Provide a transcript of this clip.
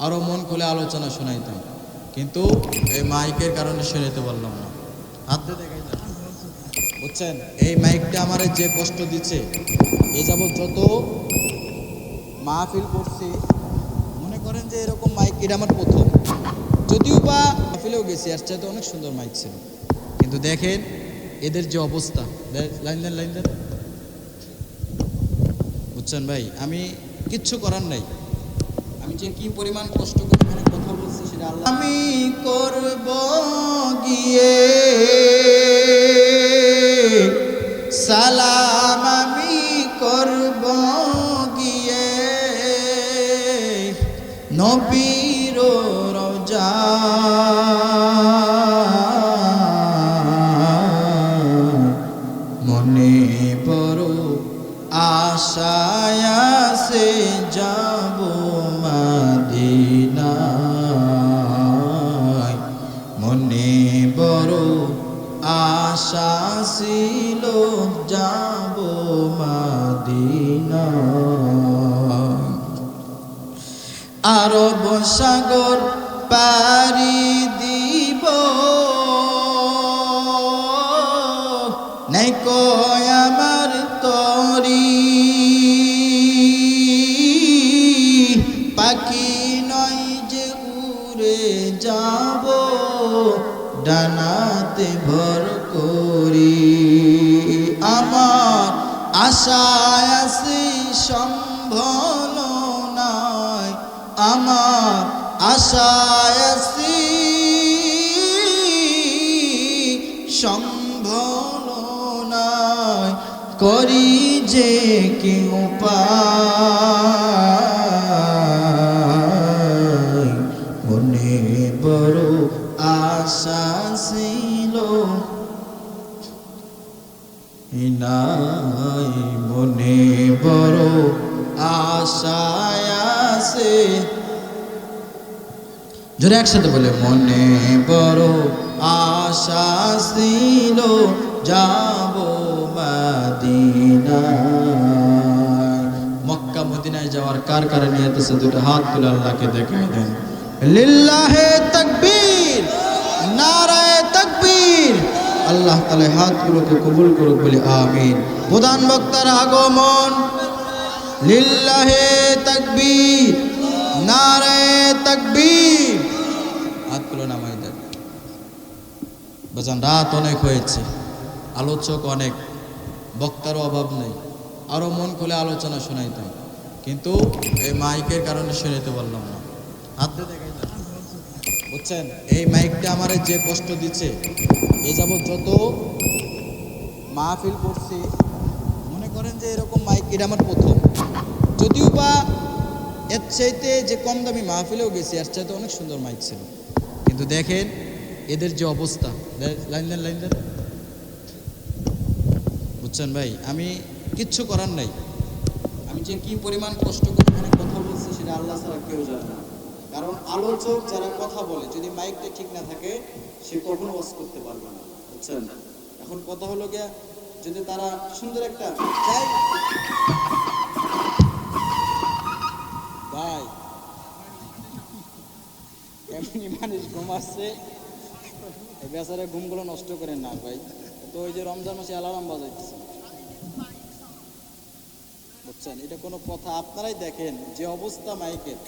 আরো মন খুলে আলোচনা শোনাইতাম, কিন্তু এই মাইকের কারণে শুনাইতে পারলাম না। হাতে দেখাই না, বুঝছেন? এই মাইকটা আমার যে কষ্ট দিচ্ছে, এই যাবৎ যত মাহফিল করছি, মনে করেন যে এরকম মাইক এটা আমার প্রথম। যদিও বা মাহফিলেও গেছি, আর চাইতে অনেক সুন্দর মাইক ছিল, কিন্তু দেখেন এদের যে অবস্থা। লাইন দেন, লাইন দেন। বুঝছেন ভাই, আমি কিচ্ছু করার নাই। আমি যে কি পরিমাণ কষ্ট করে এখানে কথা বলছি সেটা আল্লাহ। আমি করব গিয়ে সালাম, আমি করব গিয়ে নবীর রওজা, মনে বড় আশায় আছে যাব মদিনায়, মনে বড় আশা ছিল যাব মদিনায়। আরব সাগর পাড়ি দিব, নাই কয় আমার তরি, পাখি নয় যে উড়ে যাব ডানাতে ভর করি। আমার আশায় আছে সম্ভল নাই, আমার আশায় আছে সম্ভল নাই, করি যে কি উপায়, মনে বড় আশা ছিল নাই, মনে বড় আশায় আছে। জোরে একসাথে বলে, মনে বড় আশা ছিল যাব মদিনায়। মক্কা মদিনায় যাওয়ার কার কার নিয়ত আছে? দুটো হাত তুলে আল্লাহকে দেখাই দেন। লিল্লাহে তাকবীর, নারায়ে তাকবীর। আল্লাহ তাআলা হাতগুলোকে কবুল করুক বলে আমিন। প্রধান বক্তার আগমন। লিল্লাহে তাকবীর, নারায়ে তাকবীর। হাতগুলো নামাই দেন। বাজান, রাত অনেক হয়েছে, আলোচক অনেক, বক্তারও অভাব নেই, আরো মন খুলে আলোচনা শোনাইতাম, কিন্তু এই মাইকের কারণে শুনাইতে পারলাম না। হাতে দেখাই না, বুঝছেন? এই মাইকটা আমার যে কষ্ট দিচ্ছে, এই যাবৎ যত মাহফিল করছি, মনে করেন যে এরকম মাইক এটা আমার প্রথম। যদিও বা এর চাইতে যে কম দামি মাহফিলেও গেছি, এর চাইতে অনেক সুন্দর মাইক ছিল, কিন্তু দেখেন এদের যে অবস্থা। লাইন দেন, লাইন দেন। বুঝছেন ভাই, আমি কিচ্ছু করার নাই। আমি যে কি পরিমাণ কষ্ট করে এখানে কথা বলছি সেটা আল্লাহ ছাড়া কেউ জানে না। কারণ আলোচক যারা কথা বলে, যদি মাইকটা ঠিক না থাকে সে কখনো ওয়াজ করতে পারবে না। বুঝছেন? এখন কথা হলো গিয়া, যদি তারা সুন্দর একটা ভাই, এমনি মানুষ ঘুমাচ্ছে, এই বেচারা ঘুমগুলো নষ্ট করেন না ভাই। তো ওই যে রমজান মাসে অ্যালার্ম বাজাইতেছে, বুঝছেন? এটা কোনো কথা? আপনারাই দেখেন যে অবস্থা মাইকের।